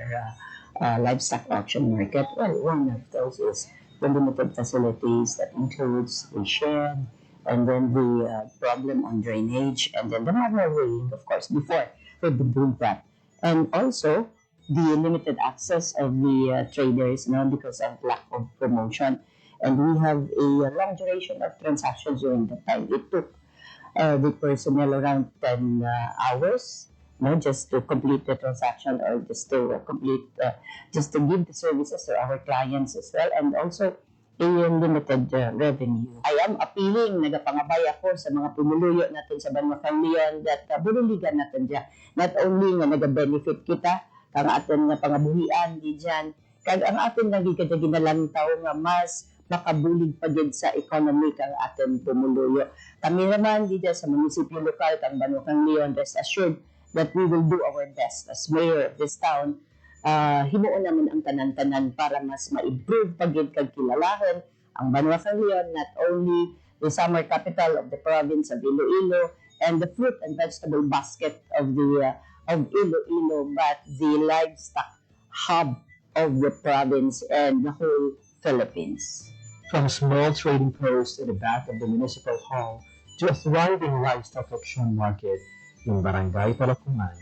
livestock auction market. Well, one of those is the limited facilities that includes the shed, and then the problem on drainage, and then the manual weighing, of course, before we do that. And also, the limited access of the traders, because of lack of promotion. And we have a long duration of transactions during that time. It took the personnel around 10 hours, just to complete the transaction, or just to just to give the services to our clients as well, and also a limited revenue. I am appealing, nagapangabay ako sa mga pumuluyo natin sa Banwakang Leon that buruligan natin dyan. Not only nga nag-benefit kita, ang aton nga pangabuhian di dyan, kag ang aton nga ginalantaw nga mas makabulig pa din sa economy kang aton pumuluyo. Kami naman dito sa munisipyo lokal kang Banwakang Leon, rest assured that we will do our best as mayor of this town. Himuon naman ang tanan-tanan para mas ma-improve pagid kag kilalahan ang Banwakang Leon, not only the summer capital of the province of Iloilo and the fruit and vegetable basket of Iloilo, but the livestock hub of the province and the whole Philippines. From a small trading post at the back of the municipal hall to a thriving livestock auction market in Barangay Palapungan,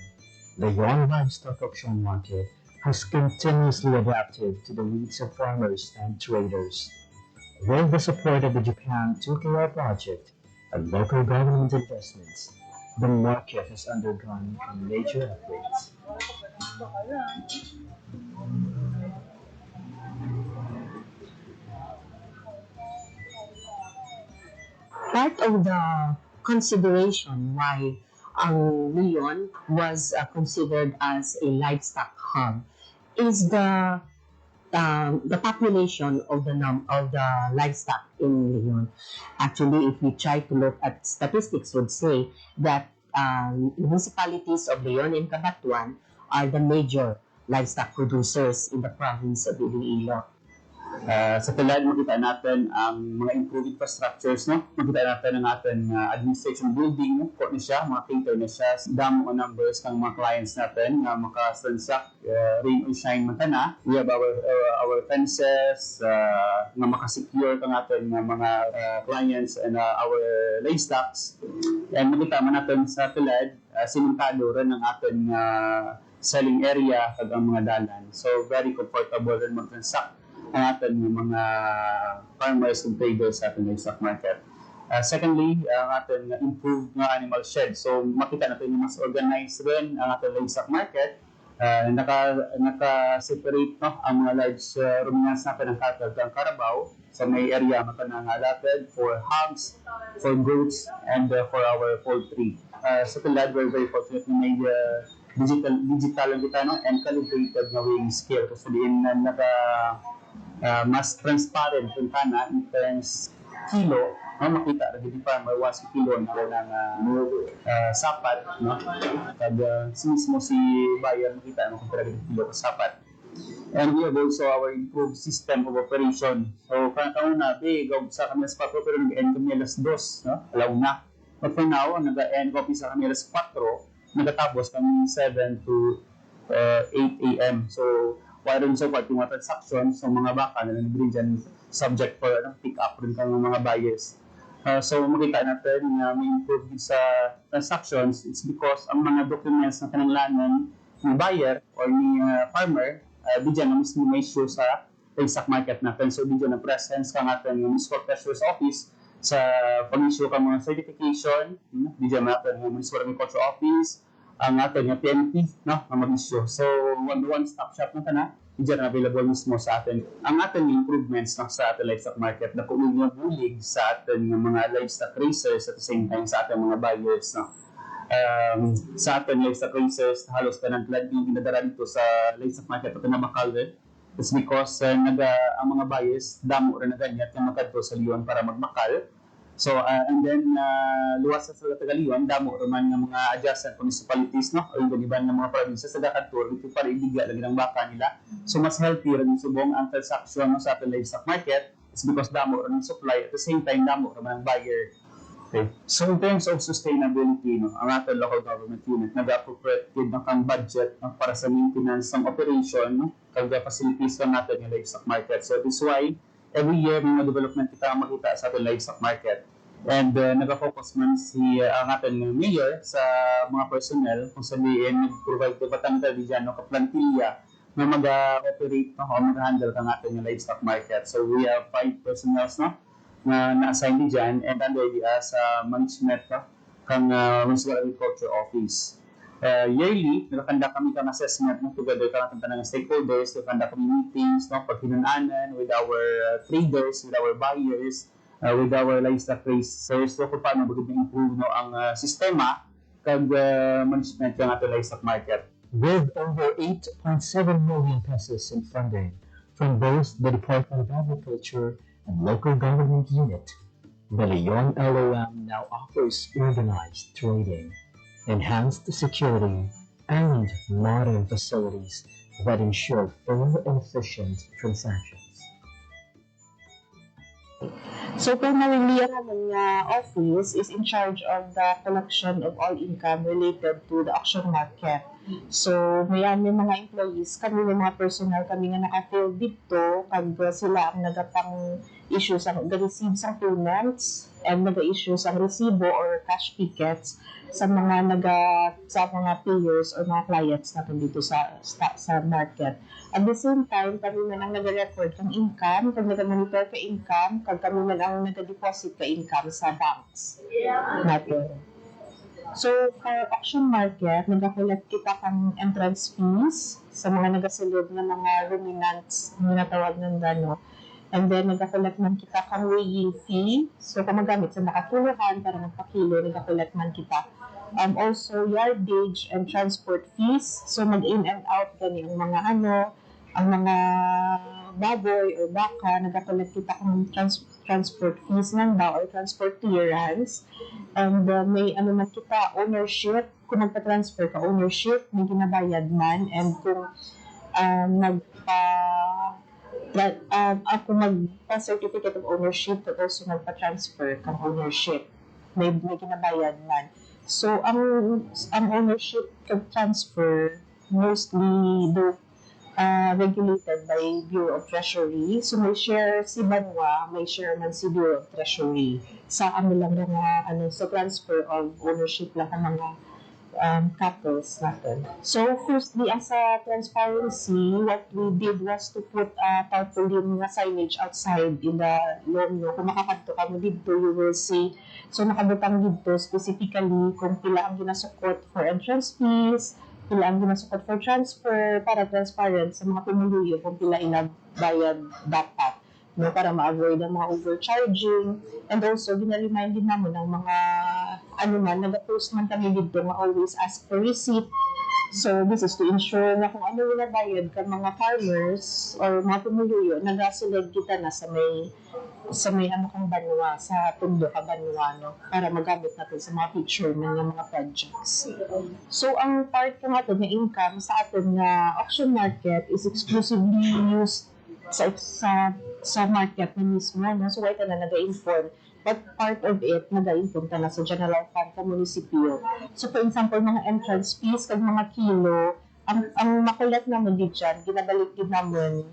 the Leon Livestock Auction Market has continuously adapted to the needs of farmers and traders. With the support of the Japan 2KR project and local government investments, the market has undergone major upgrades. Part of the consideration why Leon was considered as a livestock hub is the population of the livestock in Leon. Actually, if we try to look at statistics, would say that municipalities of Leon and Cabanatuan are the major livestock producers in the province of Iloilo. Sa tulad, makita natin ang mga improved infrastructures, no? Makita natin ang ating administration building, no? Court na siya, mga cater na siya, damo ang numbers ng mga clients natin na makasransact, rain or shine man na. We have our fences, na makasecure ang ating mga clients and our livestocks. And makita man natin sa tulad, simentado rin ang ating selling area kag ang mga dalan. So, very comfortable rin mag-transact ang ating mga farmers and traders sa ating livestock market. Secondly, ang ating improved nga animal shed. So, makita natin yung mas organized rin ang ating livestock market. Naka-separate no, ang mga large ruminants natin ng cattle ng Carabao sa may area matanang allotted for hogs, for goats, and for our poultry. Sa tulad, we're very fortunate na may digital ang kita no, and calibrated na weighing scale. Kasi din mas transparent yung kana in terms kilo, no, makita rin di farmer once kilo na sapat, no, kag mismo si buyer makita no kung talaga kilo ka sapat. And we have also our improved system of operation. So kanang na gaw sa kami sa 4 pero nag-end kami alas 2, no, alaw na. But for now nag-end kami sa kami alas 4, nagatapos kami 7 to 8 a.m. So while rin so part yung mga transactions sa mga baka na nag-bring dyan subject for pick up rin kang mga buyers. So makita natin na may improve sa transactions. It's because ang mga documents na kinanglanan ni buyer or ni farmer, di dyan na mismo may issue sa livestock market natin. So di dyan na presence ka natin yung Municipal Treasurer's Office sa pag-issue ka mga certification, di dyan natin yung Municipal Agriculture Office, ang ating PNP, no, ang mag-issue. So, one-stop shop na na, diyan available mismo sa atin. Ang ating improvements no, sa ating livestock market na kung yung bulig sa ating mga livestock racers at the same time sa ating mga buyers. No. Sa ating livestock racers, halos ka ng glad yung ginadara dito sa livestock market at nabakal rin. It's because ang mga buyers, damo rin na ganyan at makadto sa Leon para magmakal. So, and then, luwas sa Tagaliwan, damo naman ng mga adjacent municipalities, no? O yung iba ng mga probinsya sa Dakantur, dito para ibiga lagi ng baka nila. So, mas healthy rin yung subong ang transaction no, sa ating livestock market. It's because damo rin ng supply. At the same time, damo naman ng buyer. Okay. So, in terms of sustainability, no, ang ating local government unit, nag-appropriate ng kang budget no, para sa maintenance ng operation, no? Kag-facilities lang natin yung livestock market. So, this is why, every year, may mga development kita makita sa ating livestock market. And nag-focus man ang ating mayor sa mga personnel kung sabihin, nag-provide ko batang dyan, no, kaplantilla na mag-operate no, o mag-handle ang ating livestock market. So we have 5 personnel no, na na-assign dyan and under sa management no, kang Municipal Agriculture Office. Yearly, nakakanda kami kang assessment no, together kang ng stakeholders, nakakanda kami meetings, no, paghinunanan with our traders, with our buyers, with our livestock racers, so kung paano mag-improve no, ang sistema kag management ng ating livestock market. With over 8.7 million pesos in funding from both the Department of Agriculture and local government unit, the Leon LOM now offers organized trading, enhanced security, and modern facilities that ensure full and efficient transactions. So, primarily, ang aming office is in charge of the collection of all income related to the auction market. So, may mga employees, kami may mga personnel, kami nga naka-fill dito, kag sila ang nagatang issue sa receive sa payments and nag-issue sa resibo or cash tickets sa mga payers or mga clients natin dito sa market. At the same time, kami man ang nag-record ng income, kag nag-monitor ka income, kag kami man ang nag-deposit ka income sa banks natin. So, for auction market, nag-collect kita kang entrance fees sa mga nagasulod na mga ruminants, natawag ng gano. And then, nag-collect man kita kang weighing fee. So, kung magamit sa nakatuluhan para magpakilo, nag-collect man kita. Also, yardage and transport fees. So, mag-in and out gani ang mga ang mga baboy or baka, nagakulat kita kung transport fees ng ba or transport clearance. And may ano man kita, ownership, kung magpa-transfer ka, ownership, may ginabayad man. And kung kung magpa-certificate of ownership, to also magpa-transfer kang ownership, may ginabayad man. So, ang ownership of transfer, mostly regulated by Bureau of Treasury. So, may share si Banwa, may share man si Bureau of Treasury sa lang mga, sa transfer of ownership lang ng mga couples natin. So, firstly, as a transparency, what we did was to put tarpaulin na signage outside in the loan. Kung makakadto ka mo dito, you will see. So, nakabutang dito specifically kung pila ang ginasukot for entrance fees, pila ang ginasukot for transfer, para transparent sa mga pumuluyo kung pila inabayad dapat, para ma-avoid ang mga overcharging. And also, ginaremind din naman ng mga nag-post man kami dito nga always ask for receipt. So, this is to ensure na kung ano yung nabayad ka mga farmers or mga pumuluyo, nagasulod kita na sa may kang banwa, sa pundo ka banwa, para magamit natin sa mga picture ng mga projects. So, ang part ko natin na income sa atin na auction market is exclusively used sa market na mismo. So, why ka na nag-inform? But part of it, nag-inform ka na sa general fund sa munisipyo. So, for example, mga entrance fees, kag mga kilo, ang makulat naman din dyan, ginabalik din naman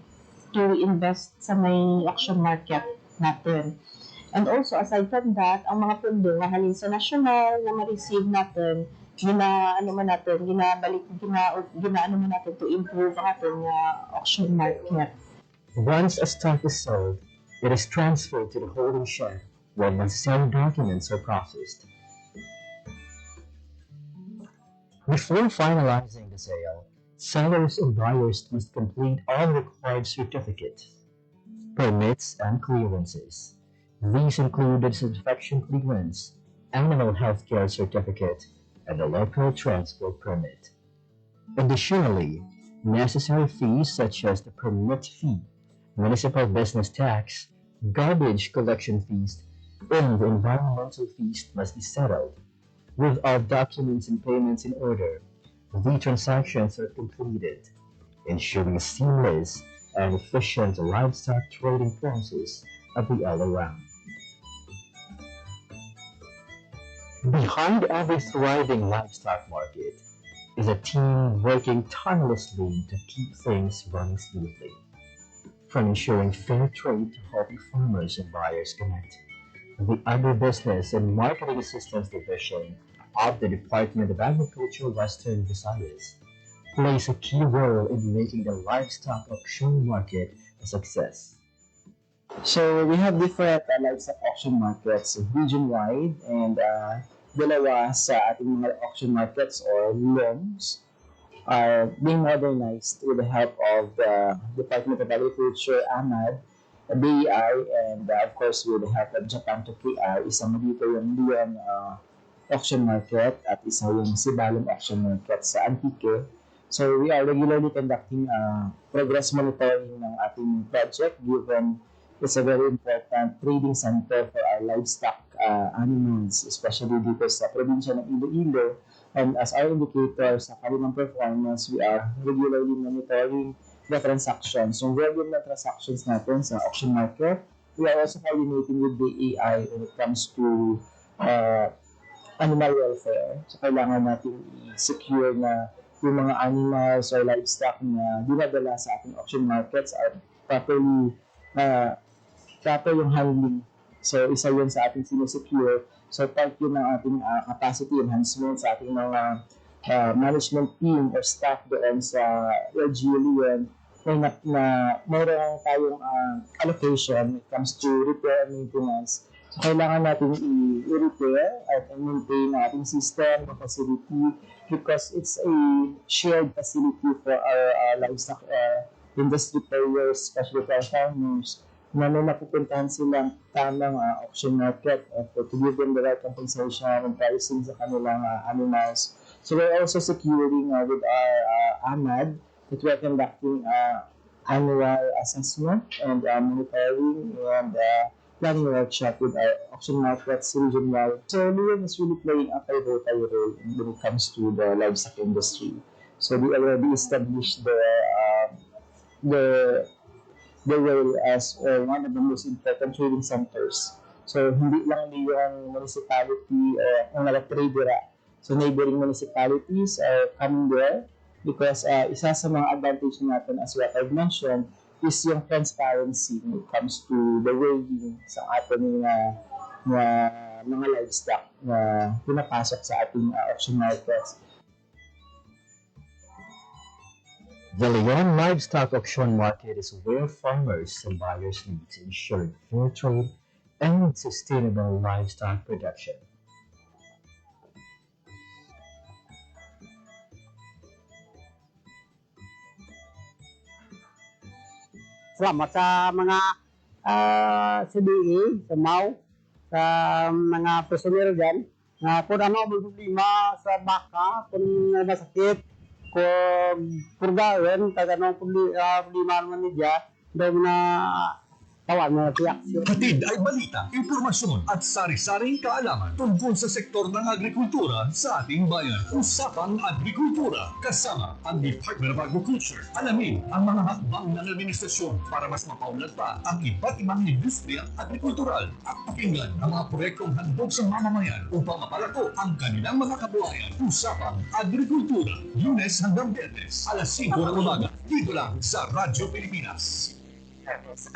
to invest sa may auction market natin. And also, aside from that, ang mga pundo na halin sa national na ma-receive natin, ginaano man natin to improve ang ating auction market. Once a stock is sold, it is transferred to the holding shed where necessary documents are processed. Before finalizing the sale, sellers and buyers must complete all required certificates, permits, and clearances. These include the disinfection clearance, animal health care certificate, and the local transport permit. Additionally, necessary fees such as the permit fee, municipal business tax, garbage collection fees, and the environmental fees must be settled. With all documents and payments in order, the transactions are completed, ensuring a seamless and efficient livestock trading process of the all around. Behind every thriving livestock market is a team working tirelessly to keep things running smoothly. From ensuring fair trade to helping farmers and buyers connect, the Agribusiness and Marketing Assistance Division of the Department of Agriculture Western Visayas plays a key role in making the livestock auction market a success. So, we have different livestock auction markets region-wide, and dalawa sa ating mga auction markets or LOMs are being modernized with the help of the Department of Agriculture, AMAD, BEI, and of course with the help of Japan to KR. Isa mo dito yung Leon auction market at isa yung Sibalom auction market sa Antique. So we are regularly conducting progress monitoring ng ating project given it's a very important trading center for our livestock animals, especially dito sa probinsya ng Iloilo. And as our indicator sa kanilang performance, we are regularly monitoring the transactions. Yung volume ng transactions natin sa auction market, we are also coordinating with the AI when it comes to animal welfare. So kailangan natin i-secure na yung mga animals or livestock na dinadala sa ating auction markets are properly proper yung handling. So isa yun sa ating sinusecure. So part yun ng ating capacity enhancement sa ating mga management team or staff doon sa LGU Leon na mayroon tayong allocation when it comes to repair and maintenance. So kailangan natin i-repair at maintain ang ating system, the facility, because it's a shared facility for our livestock industry players, especially for our farmers, na may napupuntahan silang tamang auction market to give them the right compensation and pricing sa kanilang animals. So we're also securing with our AMAD that we're conducting annual assessment and monitoring and planning workshop with our auction markets region-wide. So Leon is really playing a pivotal role when it comes to the livestock industry. So they already established the role as one of the most important trading centers. So hindi lang yung municipality ang nag-trade dira. So neighboring municipalities are coming there because isa sa mga advantage natin as what I've mentioned is yung transparency when it comes to the weighing sa ating mga livestock na pinapasok sa ating auction markets. The Leon Livestock Auction Market is where farmers and buyers need to ensure fair trade and sustainable livestock production. Salamat sa mga CBE, sa MAU, sa mga personel dyan. Kung ano may problema sa baka, kung masakit, kung purgawin, pag anong problema naman niya, dahil na tawag na reaksyon. Hatid ay balita, impormasyon at sari-saring kaalaman tungkol sa sektor ng agrikultura sa ating bayan. Usapang Agrikultura kasama ang Department of Agriculture. Alamin ang mga hakbang ng administrasyon para mas mapaunlad pa ang iba't ibang industriya agrikultural at pakinggan ang mga proyektong handog sa mamamayan upang mapalako ang kanilang mga kabuhayan. Usapang Agrikultura, Lunes hanggang Biyernes, alas 5 ng umaga, dito lang sa Radyo Pilipinas.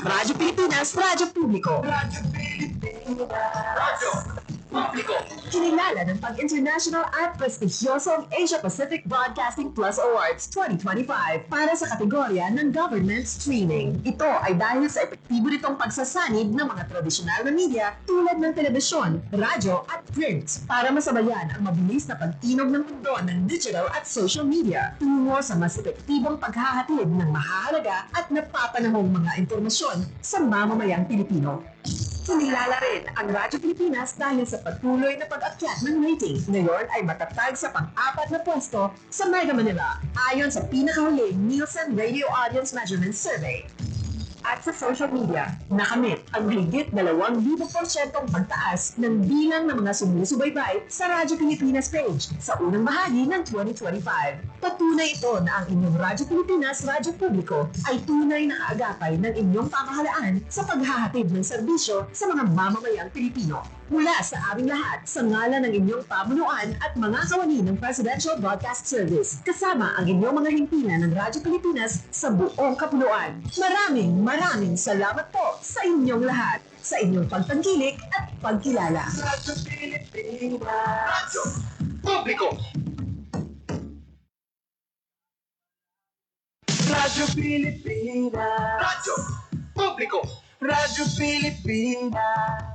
Radyo Pilipinas, Radyo Publiko. Radyo Pilipinas. Radyo Publiko. Kinilala ng pag-international at prestigyosong Asia Pacific Broadcasting Plus Awards 2025 para sa kategorya ng Government Streaming. Ito ay dahil sa epektibo nitong pagsasanib ng mga tradisyonal na media tulad ng telebisyon, radyo at print para masabayan ang mabilis na pagtinog ng mundo ng digital at social media tungo sa mas epektibong paghahatid ng mahahalaga at napapanahong mga impormasyon sa mamamayang Pilipino. Kinilala rin ang Radyo Pilipinas dahil sa patuloy na pag-akyat ng rating. Ngayon ay matatag sa pang-4 na pwesto sa Mega Manila ayon sa pinakahuling Nielsen Radio Audience Measurement Survey. At sa social media, nakamit ang higit 2,000% pagtaas ng bilang ng mga sumusubaybay sa Radyo Pilipinas page sa unang bahagi ng 2025. Patunay ito na ang inyong Radyo Pilipinas Radyo Publiko ay tunay na kaagapay ng inyong pamahalaan sa paghahatid ng serbisyo sa mga mamamayang Pilipino. Mula sa aming lahat, sa ngalan ng inyong pamunuan at mga kawani ng Presidential Broadcast Service, kasama ang inyong mga himpilan ng Radyo Pilipinas sa buong kapuluan. Maraming salamat po sa inyong lahat, sa inyong pagtangkilik at pagkilala. Radyo Pilipinas. Radyo Publiko. Radyo Pilipinas. Radyo Publiko. Radyo Pilipinas.